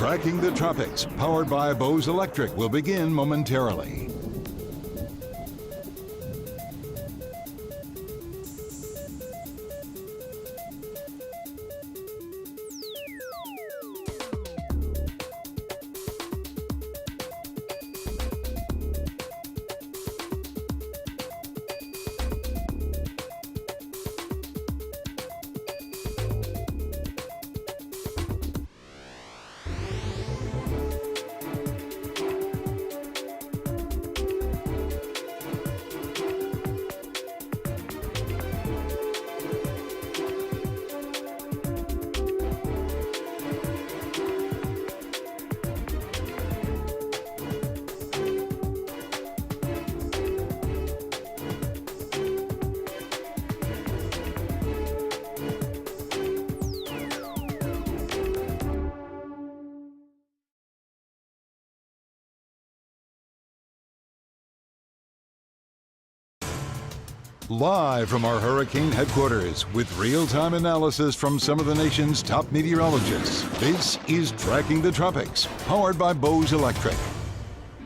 Tracking the Tropics, powered by Bose Electric, will begin momentarily. Live from our hurricane headquarters with real-time analysis from some of the nation's top meteorologists, this is Tracking the Tropics, powered by Bose Electric.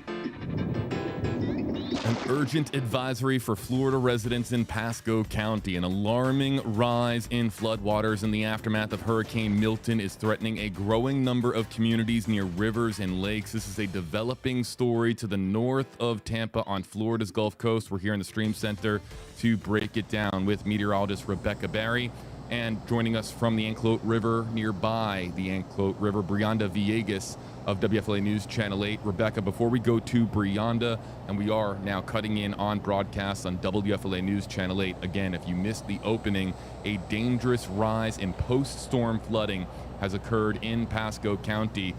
An urgent advisory for Florida residents in Pasco County. An alarming rise in floodwaters in the aftermath of Hurricane Milton is threatening a growing number of communities near rivers and lakes. This is a developing story to the north of Tampa on Florida's Gulf Coast. We're here in the Stream Center to break it down with meteorologist Rebecca Barry. And joining us from the Anclote River nearby, the Anclote River, Brianda Villegas of WFLA News Channel 8. Rebecca, before we go to Brianda, and we are now cutting in on broadcasts on WFLA News Channel 8. Again, if you missed the opening, a dangerous rise in post-storm flooding has occurred in Pasco County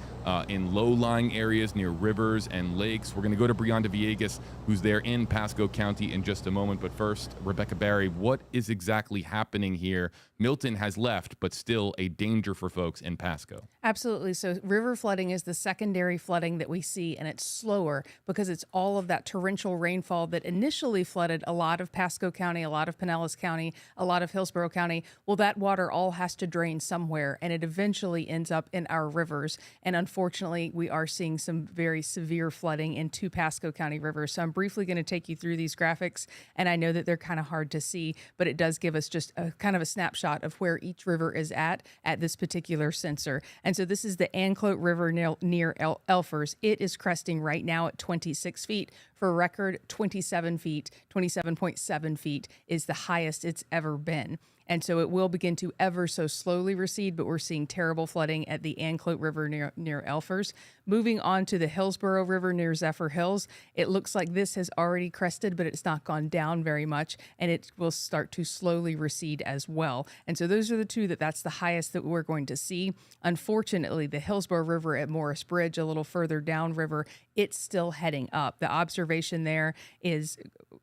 in low-lying areas near rivers and lakes. We're going to go to Brianda Villegas, who's there in Pasco County in just a moment. But first, Rebecca Barry, what is exactly happening here? Milton has left, but still a danger for folks in Pasco. Absolutely. So river flooding is the secondary flooding that we see, and it's slower because it's all of that torrential rainfall that initially flooded a lot of Pasco County, a lot of Pinellas County, a lot of Hillsborough County. Well, that water all has to drain somewhere, and it eventually ends up in our rivers. And unfortunately, we are seeing some very severe flooding in two Pasco County rivers. So I'm briefly going to take you through these graphics, and I know that they're kind of hard to see, but it does give us just a kind of a snapshot of where each river is at this particular sensor. And so this is the Anclote River near Elfers. It is cresting right now at 26 feet. For a record, 27 feet, 27.7 feet is the highest it's ever been. And so it will begin to ever so slowly recede, but we're seeing terrible flooding at the Anclote River near Elfers. Moving on to the Hillsborough River near Zephyr Hills, it looks like this has already crested, but it's not gone down very much, and it will start to slowly recede as well. And so those are the two that's the highest that we're going to see. Unfortunately, the Hillsborough River at Morris Bridge, a little further downriver, it's still heading up. The observation there is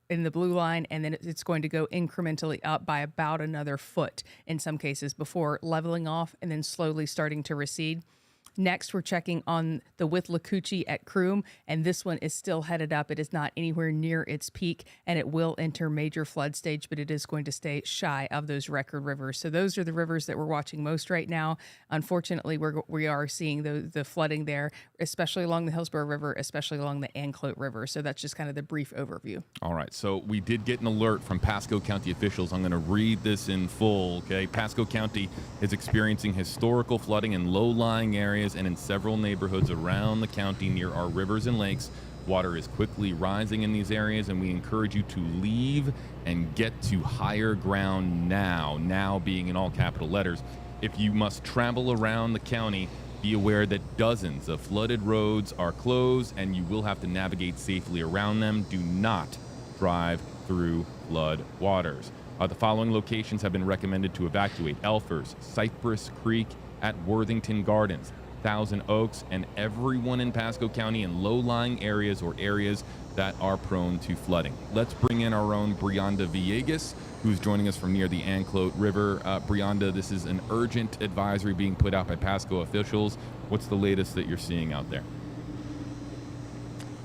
in the blue line, and then it's going to go incrementally up by about another foot in some cases before leveling off and then slowly starting to recede. Next, we're checking on the Withlacoochee at Croom, and this one is still headed up. It is not anywhere near its peak, and it will enter major flood stage, but it is going to stay shy of those record rivers. So those are the rivers that we're watching most right now. Unfortunately, we are seeing the flooding there, especially along the Hillsborough River, especially along the Anclote River. So that's just kind of the brief overview. All right, so we did get an alert from Pasco County officials. I'm going to read this in full, okay? Pasco County is experiencing historical flooding in low-lying areas and in several neighborhoods around the county near our rivers and lakes. Water is quickly rising in these areas, and we encourage you to leave and get to higher ground now, now being in all capital letters. If you must travel around the county, be aware that dozens of flooded roads are closed, and you will have to navigate safely around them. Do not drive through flood waters. The following locations have been recommended to evacuate: Elfers, Cypress Creek at Worthington Gardens, Thousand Oaks, and everyone in Pasco County in low-lying areas or areas that are prone to flooding. Let's bring in our own Brianda Villegas, who's joining us from near the Anclote River. Brianda, this is an urgent advisory being put out by Pasco officials. What's the latest that you're seeing out there?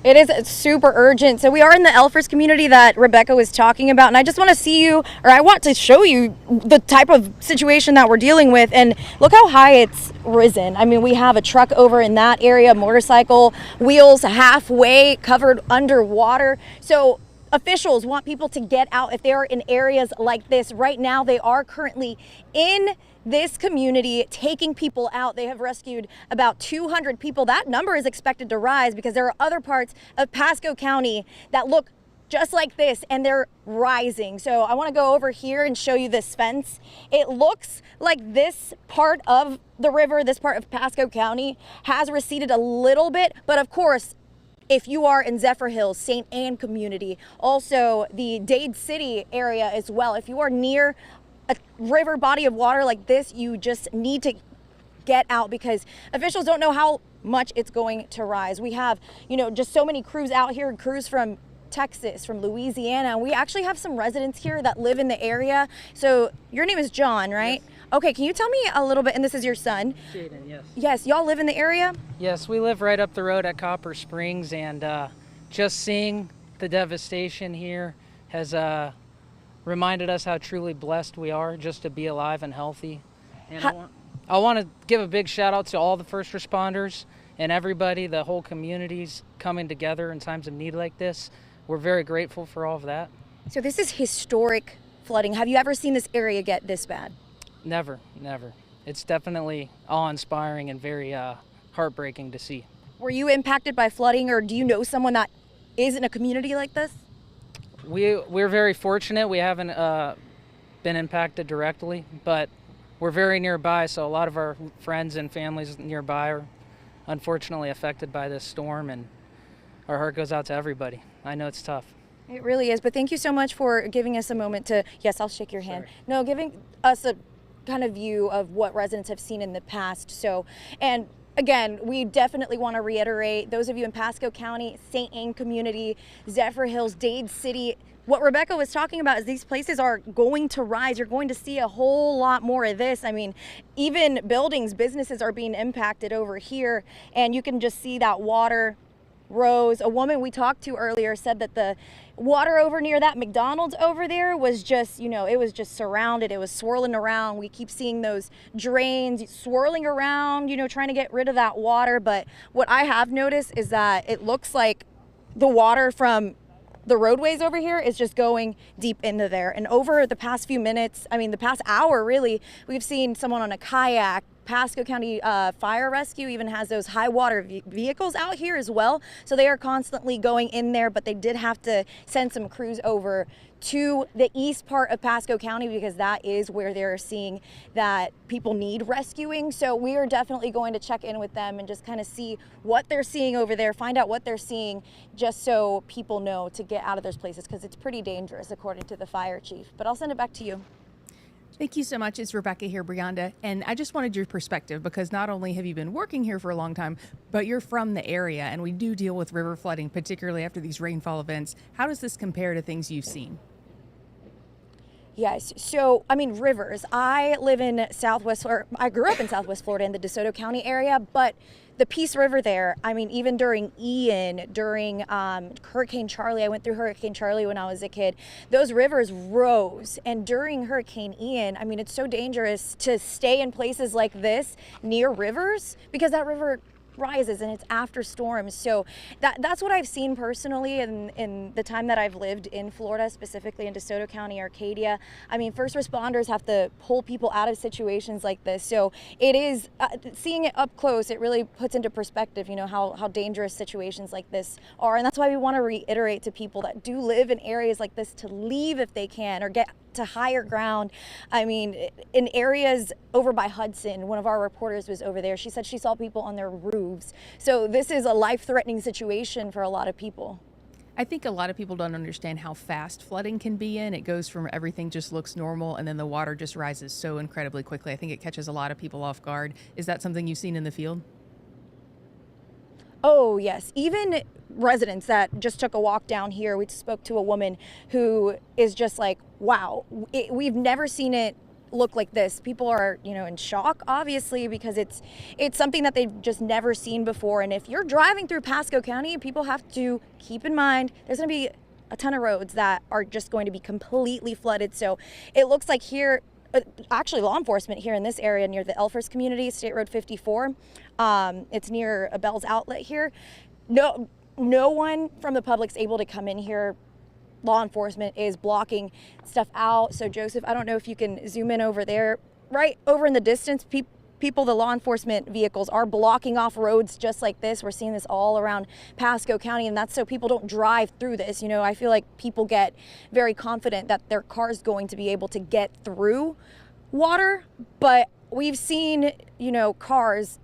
It is super urgent. So we are in the Elfers community that Rebecca was talking about, and I just want to see you, or I want to show you the type of situation that we're dealing with, and look how high it's risen. I mean, we have a truck over in that area, motorcycle wheels halfway covered underwater. So officials want people to get out if they are in areas like this. Right now, they are currently in this community taking people out. They have rescued about 200 people. That number is expected to rise because there are other parts of Pasco County that look just like this, and they're rising. So I want to go over here and show you this fence. It looks like this part of the river, this part of Pasco County, has receded a little bit, but of course, if you are in Zephyr Hills, St. Anne community, also the Dade City area as well, if you are near a river body of water like this, you just need to get out because officials don't know how much it's going to rise. We have, just so many crews out here, crews from Texas, from Louisiana, and we actually have some residents here that live in the area. So your name is John, right? Yes. Okay, can you tell me a little bit, and this is your son? Jaden, yes. Yes, y'all live in the area? Yes, we live right up the road at Copper Springs, and just seeing the devastation here has reminded us how truly blessed we are just to be alive and healthy. And I want to give a big shout out to all the first responders and everybody, the whole community's coming together in times of need like this. We're very grateful for all of that. So this is historic flooding. Have you ever seen this area get this bad? Never. It's definitely awe-inspiring and very heartbreaking to see. Were you impacted by flooding, or do you know someone that is in a community like this? We're very fortunate. We haven't been impacted directly, but we're very nearby, so a lot of our friends and families nearby are unfortunately affected by this storm, and our heart goes out to everybody. I know it's tough. It really is, but thank you so much for giving us a moment to, yes, I'll shake your hand. Sorry. No, giving us a kind of view of what residents have seen in the past. So, and again, we definitely want to reiterate, those of you in Pasco County, St. Anne community, Zephyr Hills, Dade City, what Rebecca was talking about is these places are going to rise. You're going to see a whole lot more of this. I mean, even buildings, businesses are being impacted over here, and you can just see that water rose. A woman we talked to earlier said that the water over near that McDonald's over there was just, it was just surrounded. It was swirling around. We keep seeing those drains swirling around, trying to get rid of that water. But what I have noticed is that it looks like the water from the roadways over here is just going deep into there. And over the past few minutes, the past hour really, we've seen someone on a kayak. Pasco County Fire Rescue even has those high water vehicles out here as well. So they are constantly going in there, but they did have to send some crews over to the east part of Pasco County because that is where they're seeing that people need rescuing. So we are definitely going to check in with them and just kind of see what they're seeing over there, find out what they're seeing, just so people know to get out of those places because it's pretty dangerous according to the fire chief. But I'll send it back to you. Thank you so much. It's Rebecca here, Brianda. And I just wanted your perspective because not only have you been working here for a long time, but you're from the area and we do deal with river flooding, particularly after these rainfall events. How does this compare to things you've seen? Yes. So, rivers. I live in I grew up in Southwest Florida in the DeSoto County area, but the Peace River there, even during Ian, during Hurricane Charlie, I went through Hurricane Charlie when I was a kid, those rivers rose. And during Hurricane Ian, it's so dangerous to stay in places like this near rivers because that river rises and it's after storms. So that's what I've seen personally in the time that I've lived in Florida, specifically in DeSoto County, Arcadia. First responders have to pull people out of situations like this. So it is, seeing it up close, it really puts into perspective, how dangerous situations like this are. And that's why we want to reiterate to people that do live in areas like this to leave if they can or get to higher ground. In areas over by Hudson, one of our reporters was over there. She said she saw people on their roofs. So this is a life-threatening situation for a lot of people. I think a lot of people don't understand how fast flooding can be It goes from everything just looks normal and then the water just rises so incredibly quickly. I think it catches a lot of people off guard. Is that something you've seen in the field? Oh, yes. Even residents that just took a walk down here, we spoke to a woman who is just like, wow, we've never seen it look like this. People are, in shock, obviously, because it's something that they've just never seen before. And if you're driving through Pasco County, people have to keep in mind there's going to be a ton of roads that are just going to be completely flooded. So it looks like here, actually law enforcement here in this area near the Elfers community, State Road 54, it's near a Bell's Outlet here. No one from the public's able to come in here. Law enforcement is blocking stuff out. So Joseph, I don't know if you can zoom in over there. Right over in the distance, people, the law enforcement vehicles are blocking off roads just like this. We're seeing this all around Pasco County, and that's so people don't drive through this. I feel like people get very confident that their car's going to be able to get through water, but we've seen, cars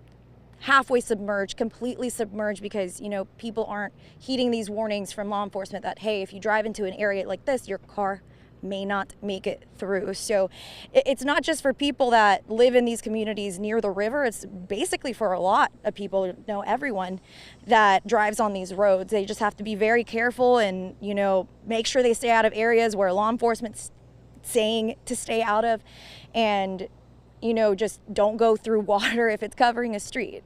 halfway submerged, completely submerged, because people aren't heeding these warnings from law enforcement that, hey, if you drive into an area like this, your car may not make it through. So it's not just for people that live in these communities near the river. It's basically for a lot of people, everyone that drives on these roads. They just have to be very careful and make sure they stay out of areas where law enforcement's saying to stay out of, and just don't go through water if it's covering a street.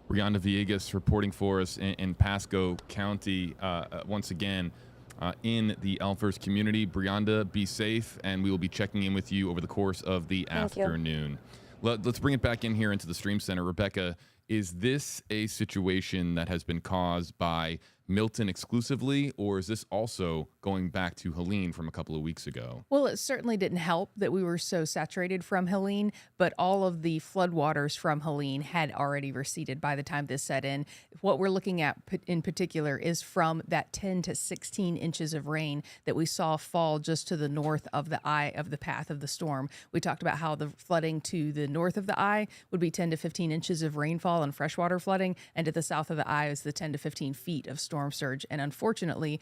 Brianda Villegas reporting for us in Pasco County once again in the Elfers community. Brianda, be safe, and we will be checking in with you over the course of the afternoon. Let's bring it back in here into the Stream Center. Rebecca, is this a situation that has been caused by Milton exclusively, or is this also going back to Helene from a couple of weeks ago? Well, it certainly didn't help that we were so saturated from Helene, but all of the floodwaters from Helene had already receded by the time this set in. What we're looking at in particular is from that 10 to 16 inches of rain that we saw fall just to the north of the eye of the path of the storm. We talked about how the flooding to the north of the eye would be 10 to 15 inches of rainfall and freshwater flooding, and to the south of the eye is the 10 to 15 feet of storm surge. And unfortunately,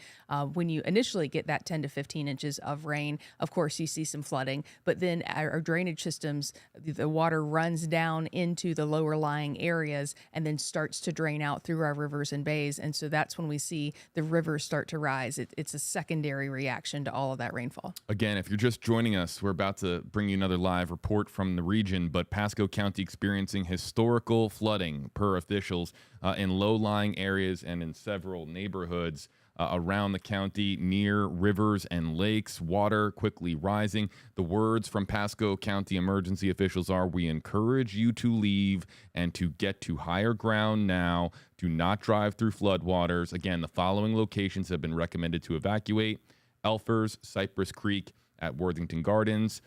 when you initially get that 10 to 15 inches of rain, of course, you see some flooding, but then our drainage systems, the water runs down into the lower lying areas and then starts to drain out through our rivers and bays. And so that's when we see the rivers start to rise. It's a secondary reaction to all of that rainfall. Again, if you're just joining us, we're about to bring you another live report from the region, but Pasco County experiencing historical flooding per officials in low-lying areas and in several neighborhoods around the county near rivers and lakes, water quickly rising. The words from Pasco County emergency officials are, we encourage you to leave and to get to higher ground now. Do not drive through floodwaters. Again, the following locations have been recommended to evacuate: Elfers, Cypress Creek at Worthington Gardens,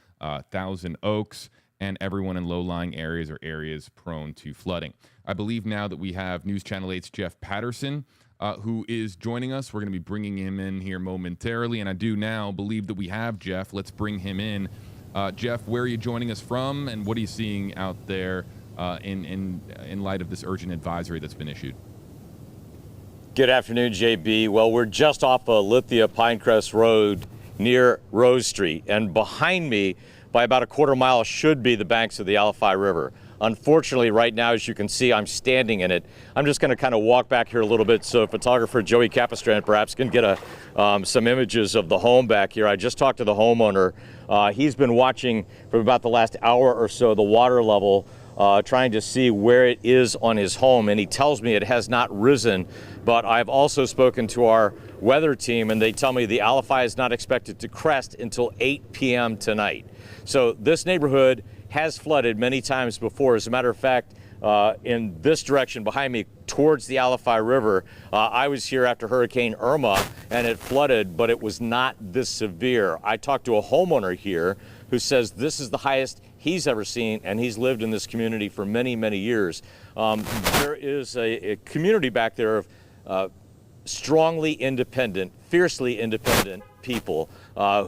Thousand Oaks, and everyone in low-lying areas or areas prone to flooding. I believe now that we have News Channel 8's Jeff Patterson, who is joining us. We're going to be bringing him in here momentarily, and I do now believe that we have Jeff. Let's bring him in. Jeff, where are you joining us from, and what are you seeing out there in light of this urgent advisory that's been issued? Good afternoon, JB. Well, we're just off of Lithia Pinecrest Road near Rose Street, and behind me by about a quarter mile should be the banks of the Alafai River. Unfortunately, right now, as you can see, I'm standing in it. I'm just going to kind of walk back here a little bit so photographer Joey Capistrand perhaps can get some images of the home back here. I just talked to the homeowner. He's been watching for about the last hour or so the water level, trying to see where it is on his home, and he tells me it has not risen. But I've also spoken to our weather team, and they tell me the Alafai is not expected to crest until 8 p.m. tonight. So this neighborhood has flooded many times before. As a matter of fact, in this direction behind me towards the Alafai River, I was here after Hurricane Irma and it flooded, but it was not this severe. I talked to a homeowner here who says this is the highest he's ever seen, and he's lived in this community for many, many years. There is a community back there of strongly independent, fiercely independent people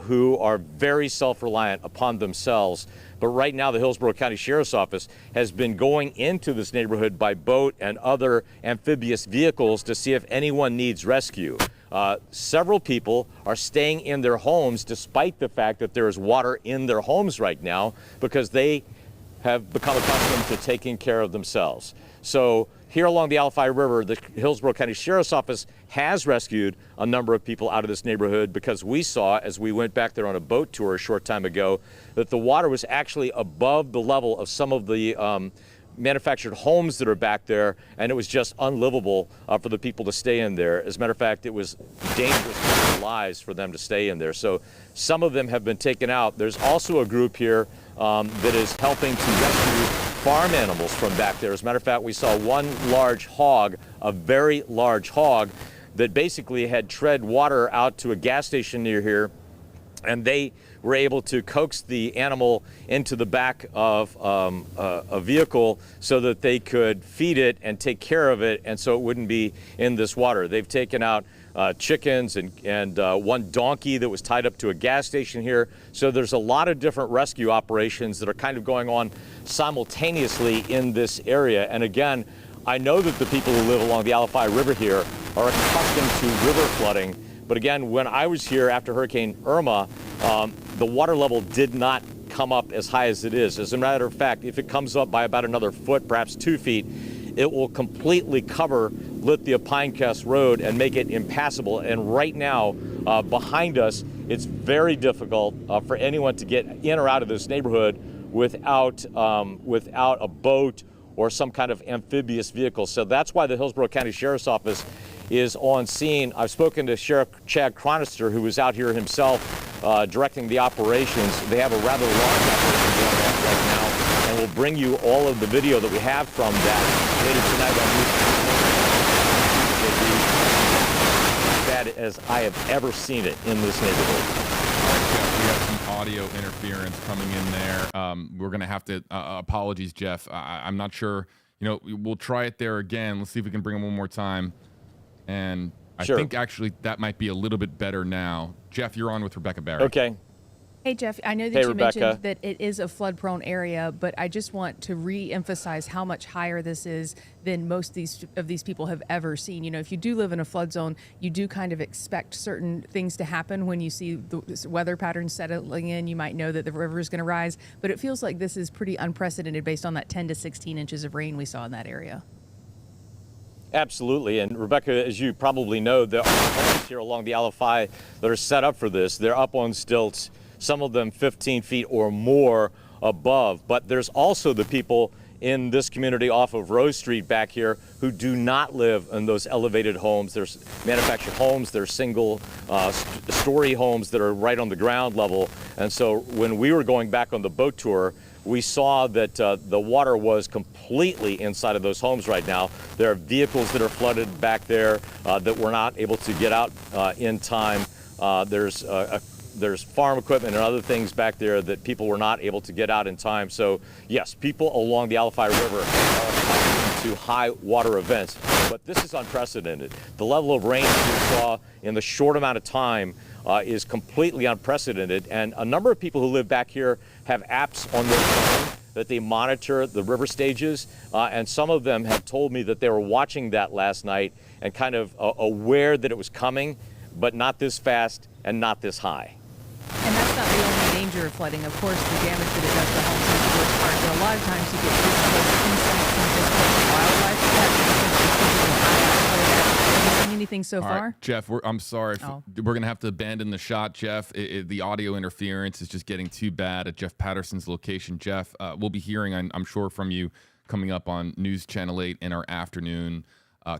who are very self-reliant upon themselves. But right now, the Hillsborough County Sheriff's Office has been going into this neighborhood by boat and other amphibious vehicles to see if anyone needs rescue. Several people are staying in their homes despite the fact that there is water in their homes right now because they have become accustomed to taking care of themselves. So here along the Alafai River, the Hillsborough County Sheriff's Office has rescued a number of people out of this neighborhood because we saw, as we went back there on a boat tour a short time ago, that the water was actually above the level of some of the manufactured homes that are back there, and it was just unlivable for the people to stay in there. As a matter of fact, it was dangerous for their lives for them to stay in there. So some of them have been taken out. There's also a group here that is helping to rescue farm animals from back there. As a matter of fact, we saw one large hog, a very large hog, that basically had tread water out to a gas station near here, and they were able to coax the animal into the back of a vehicle so that they could feed it and take care of it, and so it wouldn't be in this water. They've taken out chickens and one donkey that was tied up to a gas station here. So there's a lot of different rescue operations that are kind of going on simultaneously in this area. And again, I know that the people who live along the Alafai River here are accustomed to river flooding. But again, when I was here after Hurricane Irma, the water level did not come up as high as it is. As a matter of fact, if it comes up by about another foot, perhaps 2 feet, it will completely cover Lithia Pinecrest Road and make it impassable. And right now, behind us, it's very difficult for anyone to get in or out of this neighborhood without a boat or some kind of amphibious vehicle. So that's why the Hillsborough County Sheriff's Office is on scene. I've spoken to Sheriff Chad Chronister, who was out here himself directing the operations. They have a rather large operation going on right now, and we'll bring you all of the video that we have from that later tonight on News. As bad as I have ever seen it in this neighborhood. We have some audio interference coming in there. We're going to have to, apologies, Jeff. I'm not sure, we'll try it there again. Let's see if we can bring it one more time. And I think actually that might be a little bit better now. Jeff, you're on with Rebecca Barry. Okay. Hey, Jeff, I know that you mentioned that it is a flood-prone area, but I just want to re-emphasize how much higher this is than most of these people have ever seen. If you do live in a flood zone, you do kind of expect certain things to happen when you see the weather patterns settling in. You might know that the river is going to rise, but it feels like this is pretty unprecedented based on that 10 to 16 inches of rain we saw in that area. Absolutely, and Rebecca, as you probably know, there are homes here along the Alafai that are set up for this. They're up on stilts, some of them 15 feet or more above. But there's also the people in this community off of Rose Street back here who do not live in those elevated homes. There's manufactured homes, there's single story homes that are right on the ground level. And so when we were going back on the boat tour, we saw that the water was completely inside of those homes right now. There are vehicles that are flooded back there that were not able to get out in time. There's farm equipment and other things back there that people were not able to get out in time. So yes, people along the Alafai River are accustomed to high water events, but this is unprecedented. The level of rain that we saw in the short amount of time is completely unprecedented, and a number of people who live back here have apps on their phone that they monitor the river stages, and some of them have told me that they were watching that last night and kind of aware that it was coming, but not this fast and not this high. And that's not the only danger of flooding. Of course, the damage that it does to homes is the worst part. But a lot of times you get displaced insects and displaced wildlife. Have you seen anything so far? Right, Jeff, I'm sorry. We're going to have to abandon the shot, Jeff. The audio interference is just getting too bad at Jeff Patterson's location. Jeff, we'll be hearing, I'm sure, from you coming up on News Channel 8 in our afternoon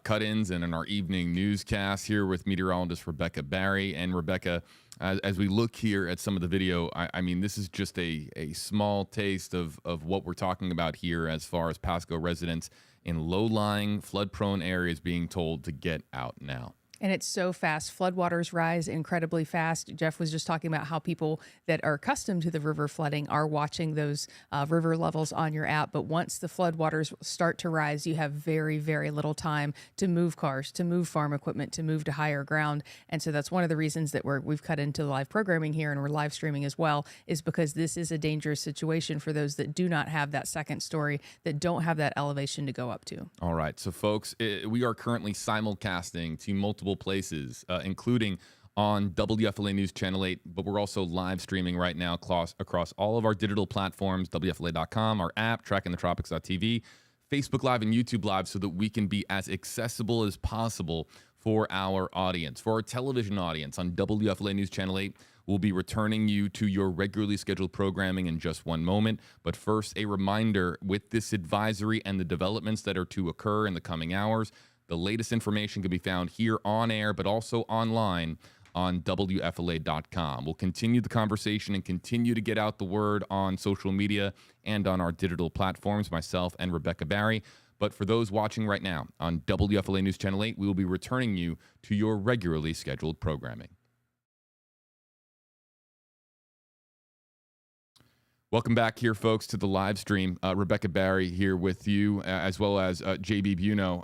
cut-ins and in our evening newscast here with meteorologist Rebecca Barry. And Rebecca, as we look here at some of the video, I mean, this is just a small taste of what we're talking about here as far as Pasco residents in low-lying, flood-prone areas being told to get out now. And it's so fast. Floodwaters rise incredibly fast. Jeff was just talking about how people that are accustomed to the river flooding are watching those river levels on your app. But once the floodwaters start to rise, you have very, very little time to move cars, to move farm equipment, to move to higher ground. And so that's one of the reasons that we've cut into live programming here and we're live streaming as well, is because this is a dangerous situation for those that do not have that second story, that don't have that elevation to go up to. All right. So, folks, we are currently simulcasting to multiple places, including on WFLA News Channel 8, but we're also live streaming right now across all of our digital platforms, WFLA.com, our app, trackingthetropics.tv, Facebook Live and YouTube Live so that we can be as accessible as possible for our audience. For our television audience on WFLA News Channel 8, we'll be returning you to your regularly scheduled programming in just one moment. But first, a reminder with this advisory and the developments that are to occur in the coming hours, the latest information can be found here on air, but also online on WFLA.com. We'll continue the conversation and continue to get out the word on social media and on our digital platforms, myself and Rebecca Barry. But for those watching right now on WFLA News Channel 8, we will be returning you to your regularly scheduled programming. Welcome back here, folks, to the live stream. Rebecca Barry here with you, as well as JB Buno.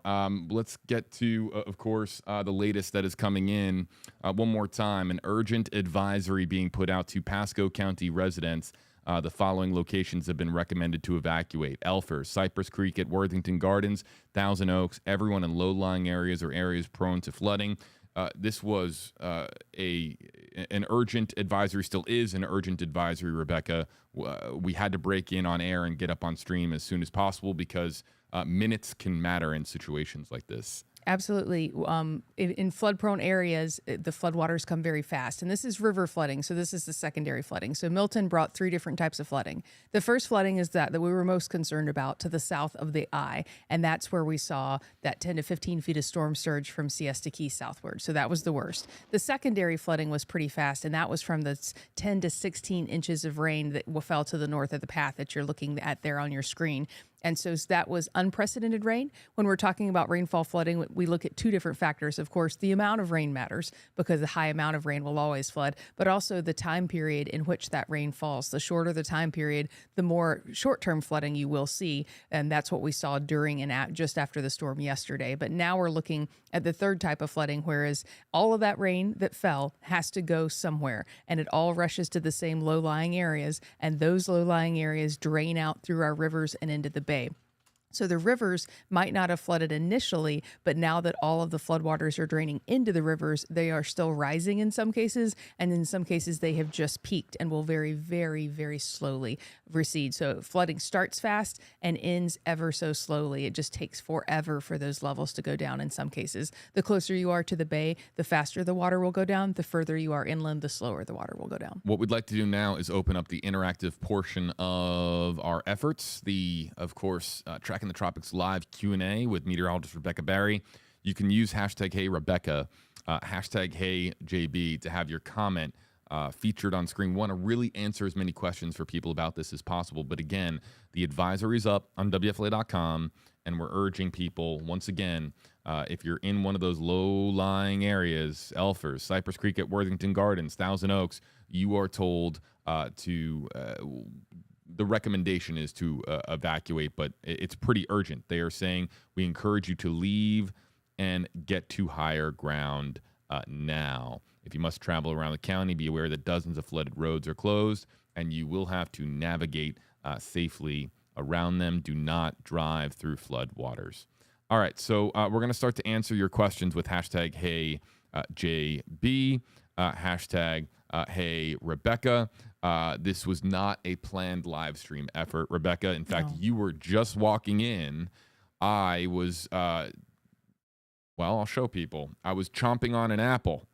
Let's get to, of course, the latest that is coming in. One more time, an urgent advisory being put out to Pasco County residents. The following locations have been recommended to evacuate: Elfers, Cypress Creek at Worthington Gardens, Thousand Oaks, everyone in low-lying areas or areas prone to flooding. This was an urgent advisory, still is an urgent advisory, Rebecca. We had to break in on air and get up on stream as soon as possible because minutes can matter in situations like this. Absolutely. In flood-prone areas, the floodwaters come very fast. And this is river flooding, so this is the secondary flooding. So Milton brought 3 different types of flooding. The first flooding is that we were most concerned about to the south of the eye, and that's where we saw that 10 to 15 feet of storm surge from Siesta Key southward. So that was the worst. The secondary flooding was pretty fast, and that was from the 10 to 16 inches of rain that fell to the north of the path that you're looking at there on your screen. And so that was unprecedented rain. When we're talking about rainfall flooding, we look at 2 different factors. Of course, the amount of rain matters because the high amount of rain will always flood, but also the time period in which that rain falls. The shorter the time period, the more short-term flooding you will see. And that's what we saw during and just after the storm yesterday. But now we're looking at the third type of flooding, whereas all of that rain that fell has to go somewhere, and it all rushes to the same low-lying areas, and those low-lying areas drain out through our rivers and into the bay. So the rivers might not have flooded initially, but now that all of the floodwaters are draining into the rivers, they are still rising in some cases, and in some cases they have just peaked and will very, very, very slowly recede. So flooding starts fast and ends ever so slowly. It just takes forever for those levels to go down in some cases. The closer you are to the bay, the faster the water will go down. The further you are inland, the slower the water will go down. What we'd like to do now is open up the interactive portion of our efforts. Of course, Tracking the Tropics live Q&A with meteorologist Rebecca Barry. You can use hashtag #HeyRebecca, hashtag #HeyJB to have your comment featured on screen. We want to really answer as many questions for people about this as possible. But again, the advisory's up on WFLA.com, and we're urging people, once again, if you're in one of those low-lying areas, Elfers, Cypress Creek at Worthington Gardens, Thousand Oaks, you are told the recommendation is to evacuate, but it's pretty urgent. They are saying we encourage you to leave and get to higher ground now. If you must travel around the county, be aware that dozens of flooded roads are closed, and you will have to navigate safely around them. Do not drive through flood waters. All right, so we're going to start to answer your questions with hashtag #HeyJB, hashtag #HeyRebecca. This was not a planned live stream effort, Rebecca. In fact, you were just walking in. I was, I'll show people. I was chomping on an apple,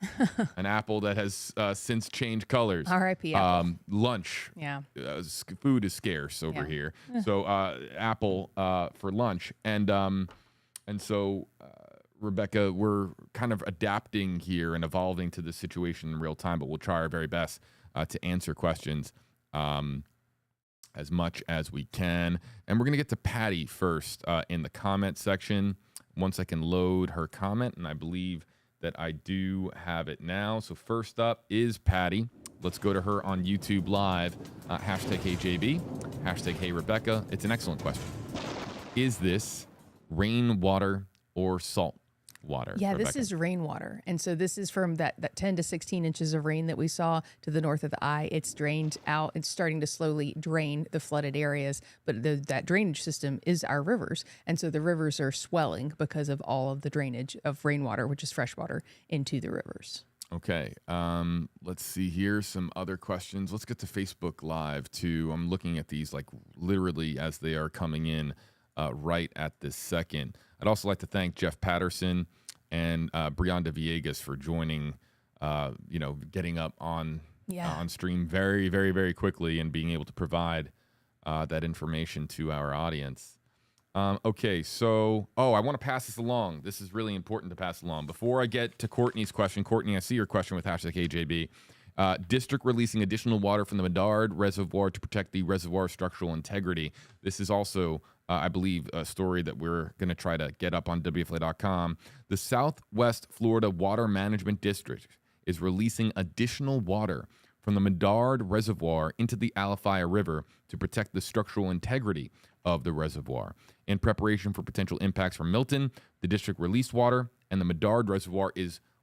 an apple that has since changed colors. R.I.P. apple. Lunch. Yeah. Food is scarce over here. So apple for lunch. And so, Rebecca, we're kind of adapting here and evolving to the situation in real time, but we'll try our very best to answer questions as much as we can. And we're going to get to Patty first in the comment section. Once I can load her comment, and I believe that I do have it now. So first up is Patty. Let's go to her on YouTube Live. Hashtag #HeyJB, hashtag #HeyRebecca. It's an excellent question. Is this rainwater or salt water? Yeah, Rebecca? This is rainwater. And so this is from that 10 to 16 inches of rain that we saw to the north of the eye. It's drained out. It's starting to slowly drain the flooded areas. But that drainage system is our rivers. And so the rivers are swelling because of all of the drainage of rainwater, which is fresh water, into the rivers. Okay. Let's see here. Some other questions. Let's get to Facebook Live too. I'm looking at these like literally as they are coming in. right at this second. I'd also like to thank Jeff Patterson and Brianda Villegas for joining, getting up on stream very, very, very quickly and being able to provide that information to our audience. Okay, so, I want to pass this along. This is really important to pass along. Before I get to Courtney's question, Courtney, I see your question with #AJB. District releasing additional water from the Medard Reservoir to protect the reservoir structural integrity. This is also, I believe, a story that we're going to try to get up on WFLA.com. The Southwest Florida Water Management District is releasing additional water from the Medard Reservoir into the Alafaya River to protect the structural integrity of the reservoir. In preparation for potential impacts from Milton, the district released water, and the Medard Reservoir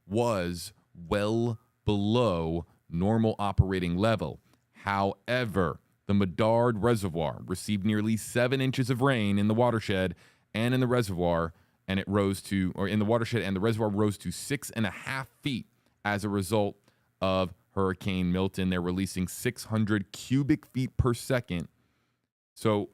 was well below normal operating level. However, the Medard Reservoir received nearly 7 inches of rain in the watershed and in the reservoir, and the reservoir rose to 6.5 feet as a result of Hurricane Milton. They're releasing 600 cubic feet per second. So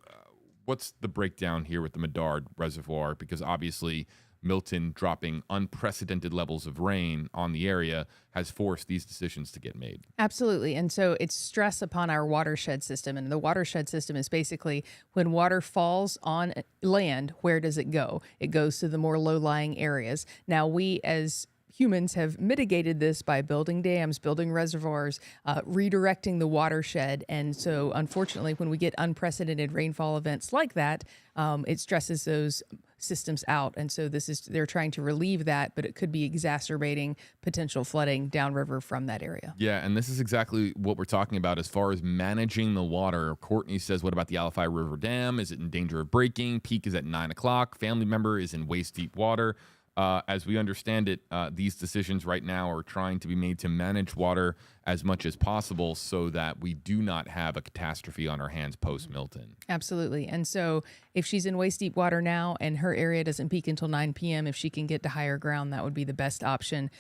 what's the breakdown here with the Medard Reservoir? Because obviously Milton dropping unprecedented levels of rain on the area has forced these decisions to get made. Absolutely. And so it's stress upon our watershed system. And the watershed system is basically when water falls on land, where does it go? It goes to the more low-lying areas. Now, we as humans have mitigated this by building dams, building reservoirs, redirecting the watershed. And so, unfortunately, when we get unprecedented rainfall events like that, it stresses those systems out. And so they're trying to relieve that, but it could be exacerbating potential flooding downriver from that area. Yeah, and this is exactly what we're talking about as far as managing the water. Courtney says, what about the Alafaya River Dam? Is it in danger of breaking? Peak is at 9 o'clock. Family member is in waist-deep water. As we understand it, these decisions right now are trying to be made to manage water as much as possible so that we do not have a catastrophe on our hands post-Milton. Absolutely. And so if she's in waist-deep water now and her area doesn't peak until 9 p.m., if she can get to higher ground, that would be the best option.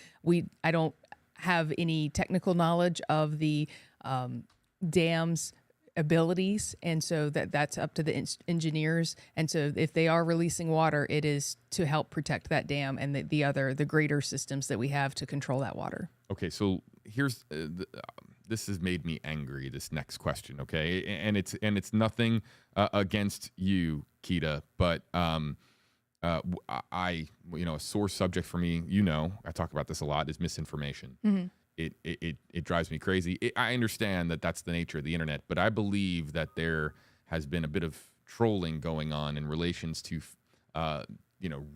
I don't have any technical knowledge of the dam's abilities, and so that's up to the engineers. And so if they are releasing water, it is to help protect that dam and the greater systems that we have to control that water. Okay, so here's this has made me angry, this next question. Okay, and it's nothing against you, Keita, but a sore subject for me, I talk about this a lot, is misinformation. Mm-hmm. It drives me crazy. I understand that that's the nature of the internet, but I believe that there has been a bit of trolling going on in relations to,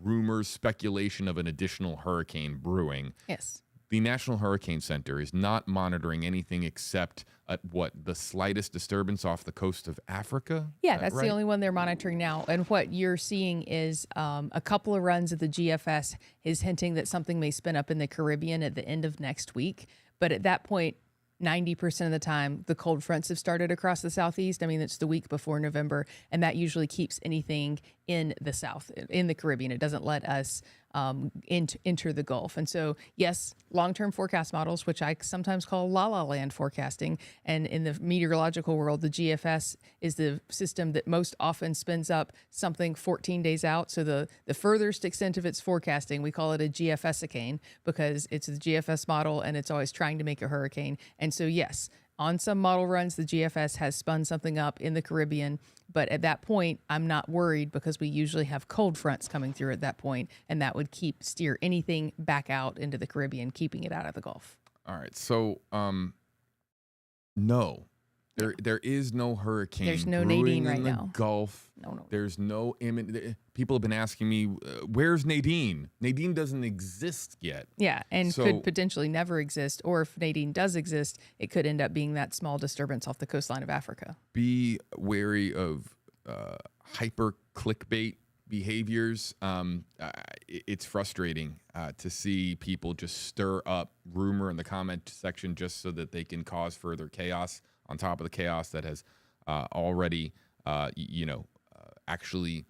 rumors, speculation of an additional hurricane brewing. Yes. The National Hurricane Center is not monitoring anything except the slightest disturbance off the coast of Africa? Yeah, that's right? The only one they're monitoring now. And what you're seeing is a couple of runs of the GFS is hinting that something may spin up in the Caribbean at the end of next week. But at that point, 90% of the time, the cold fronts have started across the southeast. I mean, it's the week before November, and that usually keeps anything in the south, in the Caribbean. It doesn't let us enter the Gulf. And so, yes, long-term forecast models, which I sometimes call la-la land forecasting, and in the meteorological world, the GFS is the system that most often spins up something 14 days out. So the furthest extent of its forecasting, we call it a GFS-icane because it's the GFS model and it's always trying to make a hurricane. And so, yes, on some model runs, the GFS has spun something up in the Caribbean. But at that point, I'm not worried because we usually have cold fronts coming through at that point, and that would steer anything back out into the Caribbean, keeping it out of the Gulf. All right. So, no. There is no hurricane. There's no Nadine right now. In the Gulf. No. There's no imminent. People have been asking me, where's Nadine? Nadine doesn't exist yet. Yeah, and could potentially never exist. Or if Nadine does exist, it could end up being that small disturbance off the coastline of Africa. Be wary of hyper clickbait behaviors. It's frustrating to see people just stir up rumor in the comment section just so that they can cause further chaos on top of the chaos that has already, actually,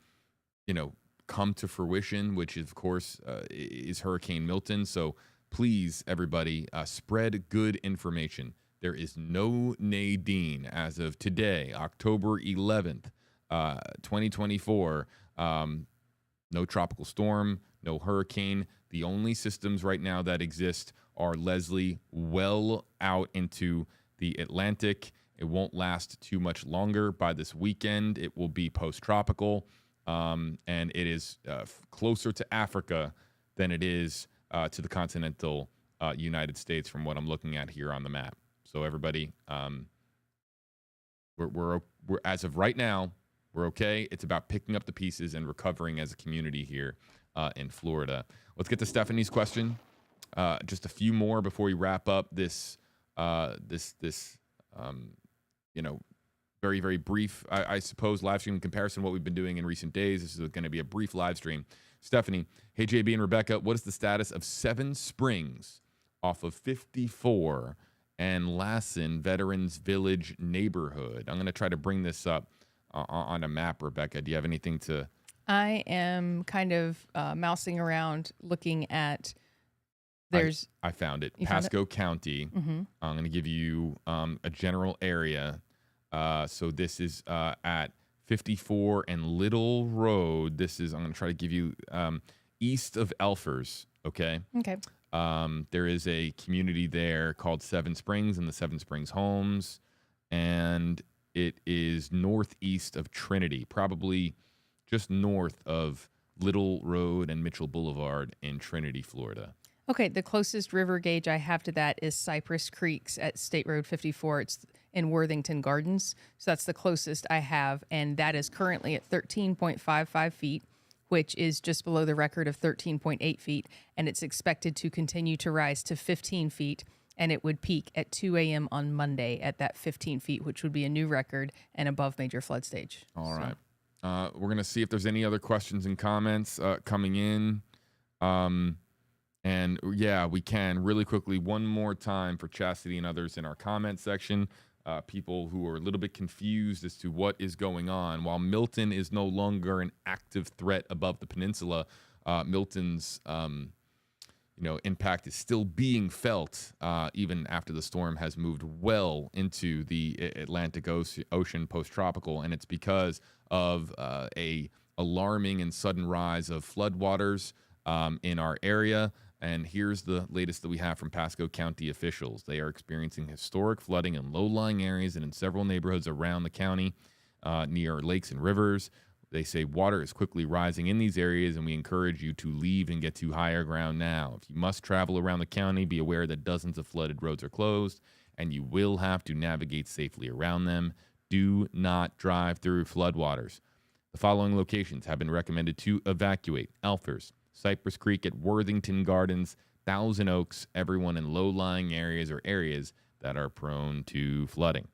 come to fruition, which of course is Hurricane Milton. So please, everybody, spread good information. There is no Nadine as of today, October 11th, 2024. No tropical storm, no hurricane. The only systems right now that exist are Leslie, well out into the Atlantic. It won't last too much longer. By this weekend, it will be post-tropical, and it is closer to Africa than it is to the continental United States from what I'm looking at here on the map. So everybody, we're as of right now, we're okay. It's about picking up the pieces and recovering as a community here in Florida. Let's get to Stephanie's question. Just a few more before we wrap up this very, very brief, I suppose, live stream in comparison to what we've been doing in recent days. This is going to be a brief live stream. Stephanie, hey, JB and Rebecca, what is the status of Seven Springs off of 54 and Lassen Veterans Village neighborhood? I'm going to try to bring this up on a map, Rebecca. Do you have anything to... I am kind of mousing around looking at... I found it. Pasco County. Mm-hmm. I'm going to give you a general area. So this is at 54 and Little Road. This is, I'm going to try to give you east of Elfers, okay? Okay. There is a community there called Seven Springs and the Seven Springs Homes, and it is northeast of Trinity, probably just north of Little Road and Mitchell Boulevard in Trinity, Florida. Okay, the closest river gauge I have to that is Cypress Creeks at State Road 54. It's in Worthington Gardens. So that's the closest I have, and that is currently at 13.55 feet, which is just below the record of 13.8 feet, and it's expected to continue to rise to 15 feet, and it would peak at 2 a.m. on Monday at that 15 feet, which would be a new record and above major flood stage. All right. We're going to see if there's any other questions and comments coming in. And yeah, we can really quickly one more time for Chastity and others in our comment section. People who are a little bit confused as to what is going on. While Milton is no longer an active threat above the peninsula, Milton's impact is still being felt even after the storm has moved well into the Atlantic Ocean post-tropical, and it's because of a alarming and sudden rise of floodwaters in our area. And here's the latest that we have from Pasco County officials. They are experiencing historic flooding in low-lying areas and in several neighborhoods around the county near lakes and rivers. They say water is quickly rising in these areas, and we encourage you to leave and get to higher ground now. If you must travel around the county, be aware that dozens of flooded roads are closed, and you will have to navigate safely around them. Do not drive through floodwaters. The following locations have been recommended to evacuate: Elfers, Cypress Creek at Worthington Gardens, Thousand Oaks, everyone in low-lying areas or areas that are prone to flooding.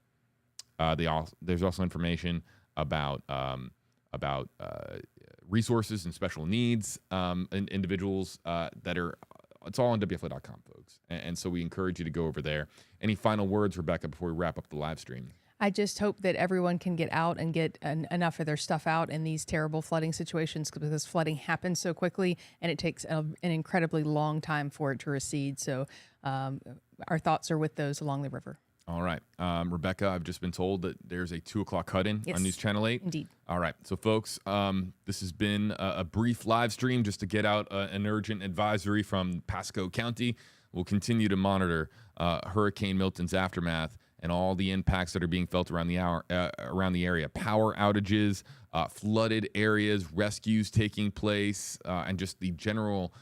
There's also information about resources and special needs individuals that are, it's all on WFLA.com, folks. And so we encourage you to go over there. Any final words, Rebecca, before we wrap up the live stream? I just hope that everyone can get out and get enough of their stuff out in these terrible flooding situations, because flooding happens so quickly and it takes an incredibly long time for it to recede. So our thoughts are with those along the river. All right. Rebecca, I've just been told that there's a 2 o'clock cut-in on News Channel 8. Indeed. All right. So, folks, this has been a brief live stream just to get out an urgent advisory from Pasco County. We'll continue to monitor Hurricane Milton's aftermath and all the impacts that are being felt around the area. Power outages, flooded areas, rescues taking place, and just the general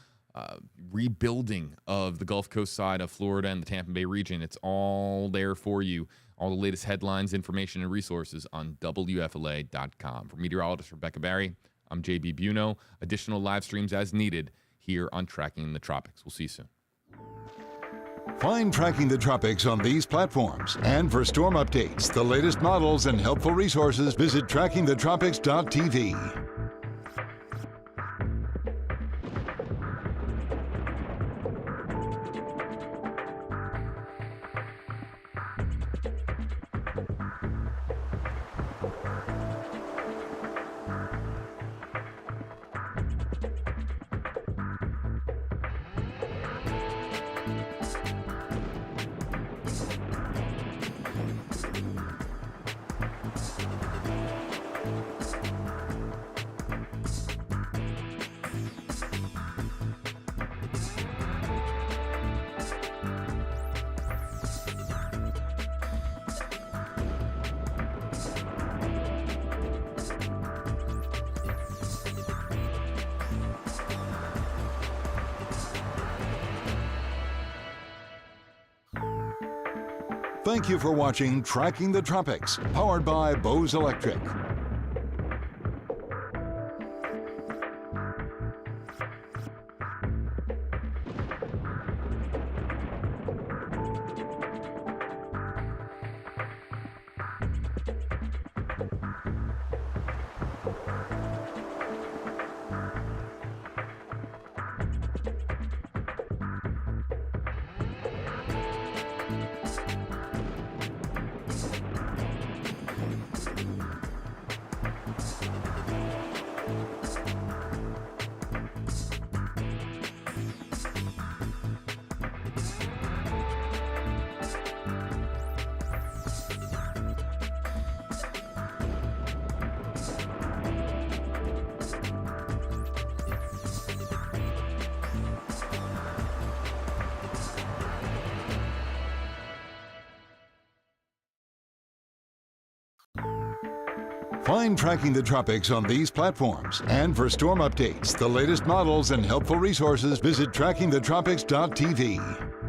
rebuilding of the Gulf Coast side of Florida and the Tampa Bay region. It's all there for you. All the latest headlines, information, and resources on WFLA.com. For meteorologist Rebecca Barry, I'm JB Buno. Additional live streams as needed here on Tracking the Tropics. We'll see you soon. Find Tracking the Tropics on these platforms. And for storm updates, the latest models, and helpful resources, visit trackingthetropics.tv. Thank you for watching Tracking the Tropics, powered by Bose Electric. Find Tracking the Tropics on these platforms. And for storm updates, the latest models, and helpful resources, visit trackingthetropics.tv.